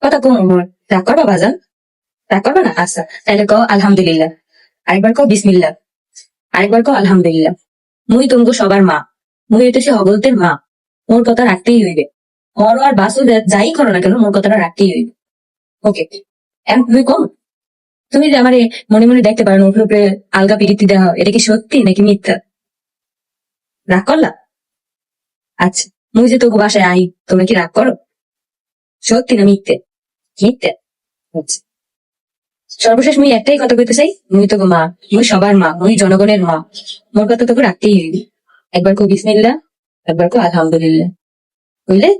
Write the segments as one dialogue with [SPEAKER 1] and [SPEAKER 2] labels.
[SPEAKER 1] কথা কম রাগ করবা বাজান? রাগ করবা না? আচ্ছা তাহলে কও আলহামদুলিল্লাহ, আরেকবার কও বিসমিল্লাহ, আরেকবার কও আলহামদুলিল্লাহ। মুই তুমগো সবার মা, মুই হইতেছি অগলতের মা, মোর কথা রাখতেই হইবে। মরো আর বাসু যাই করো না কেন, মোর কথাটা রাখতেই হইবে। ওকে, এখন তুমি কম, তুমি যে আমার মনে মনে দেখতে পারো উপরে উপরে আলগা পিরিতি দেওয়া, এটা কি সত্যি নাকি মিথ্যা? রাগ করলা? আচ্ছা, মুই যে তোকে বাসায় আই, তোমরা কি রাগ করো? সত্যি না মিথ্যে? মিথ্যে। আচ্ছা, সর্বশেষ মুই একটাই কথা কইতে চাই, মুই তোকে মা, মুই সবার মা, মুই জনগণের মা, মোর কথা তোকে রাখতেই হইবে। একবার কো বিসমিল্লাহ, একবার কো আলহামদুলিল্লাহ, বুঝলে?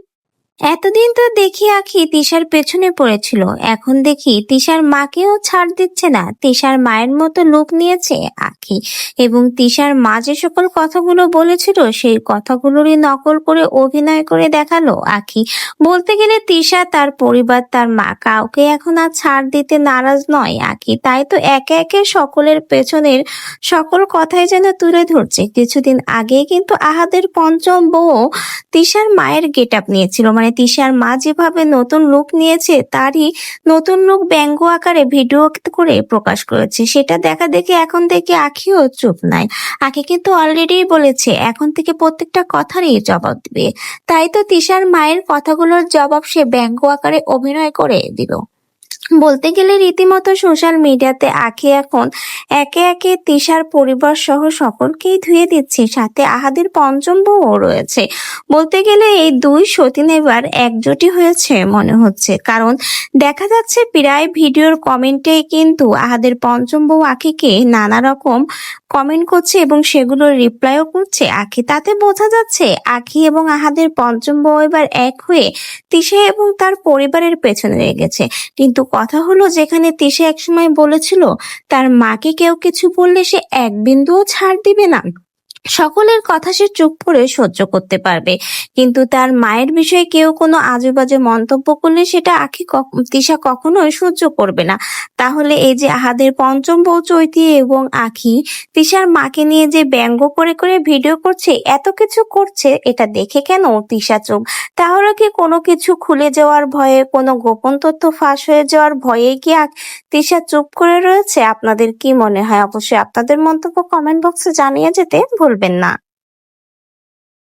[SPEAKER 2] এতদিন তো দেখি আখি তিশার পেছনে পড়েছিল, এখন দেখি তিশার মাকেও ছাড় দিচ্ছে না। তিশার মায়ের মতো লুক নিয়েছে আখি, এবং তিশার মা যে সকল কথাগুলো বলেছিল সেই কথাগুলোরই নকল করে অভিনয় করে দেখালো আখি। বলতে গেলে তিশা, তার পরিবার, তার মা, কাউকে এখন আর ছাড় দিতে নারাজ নয় আখি। তাই তো একে একে সকলের পেছনের সকল কথাই যেন তুলে ধরছে। কিছুদিন আগে কিন্তু আহাদের পঞ্চম বউ তিশার মায়ের গেট আপ নিয়েছিল, মানে তিশার মা যেভাবে নতুন লুক নিয়েছে তারই নতুন লুক ব্যঙ্গ আকারে ভিডিও করে প্রকাশ করেছে। সেটা দেখা দেখে এখন থেকে আখিও চুপ নাই। আখি কিন্তু অলরেডি বলেছে এখন থেকে প্রত্যেকটা কথারই জবাব দিবে। তাই তো তিশার মায়ের কথাগুলোর জবাব সে ব্যঙ্গ আকারে অভিনয় করে দিল। বলতে গেলে রীতিমতো সোশ্যাল মিডিয়াতে আখি এখন একে একে তিশার পরিবার সহ সকলকেই ধুয়ে দিচ্ছে, সাথে আহাদের পঞ্চম বউও রয়েছে। বলতে গেলে এই দুই সতীন এবার একজোটই হয়েছে মনে হচ্ছে, কারণ দেখা যাচ্ছে প্রায় ভিডিওর কমেন্টে কিন্তু আহাদের পঞ্চম বউ আখিকে নানা রকম কমেন্ট করছে এবং সেগুলোর রিপ্লাইও করছে আখি। তাতে বোঝা যাচ্ছে আখি এবং আহাদের পঞ্চম বউ এবার এক হয়ে তিশা এবং তার পরিবারের পেছনে লেগেছে। কিন্তু কথা হলো, যেখানে তিশা একসময় বলেছিল তার মাকে কেউ কিছু বললে সে এক বিন্দুও ছাড় দিবে না, সকলের কথা সে চুপ করে সহ্য করতে পারবে, কিন্তু তার মায়ের বিষয়ে কেউ কোনো আজে বাজে মন্তব্য করলে সেটা তিশা কখনোই সহ্য করবে না। তাহলে এই যে আহাদের পঞ্চম বউ চৈতি এবং আখি তিশার মাকে নিয়ে যে ব্যঙ্গ করে করে ভিডিও করছে, এত কিছু করছে, এটা দেখে কেন তিশা চুপ? তাহলে কি কোনো কিছু খুলে যাওয়ার ভয়ে, কোনো গোপন তথ্য ফাঁস হয়ে যাওয়ার ভয়ে কি তিশা চুপ করে রয়েছে? আপনাদের কি মনে হয়? অবশ্যই আপনাদের মন্তব্য কমেন্ট বক্সে জানিয়ে যেতে ভুলবেন না।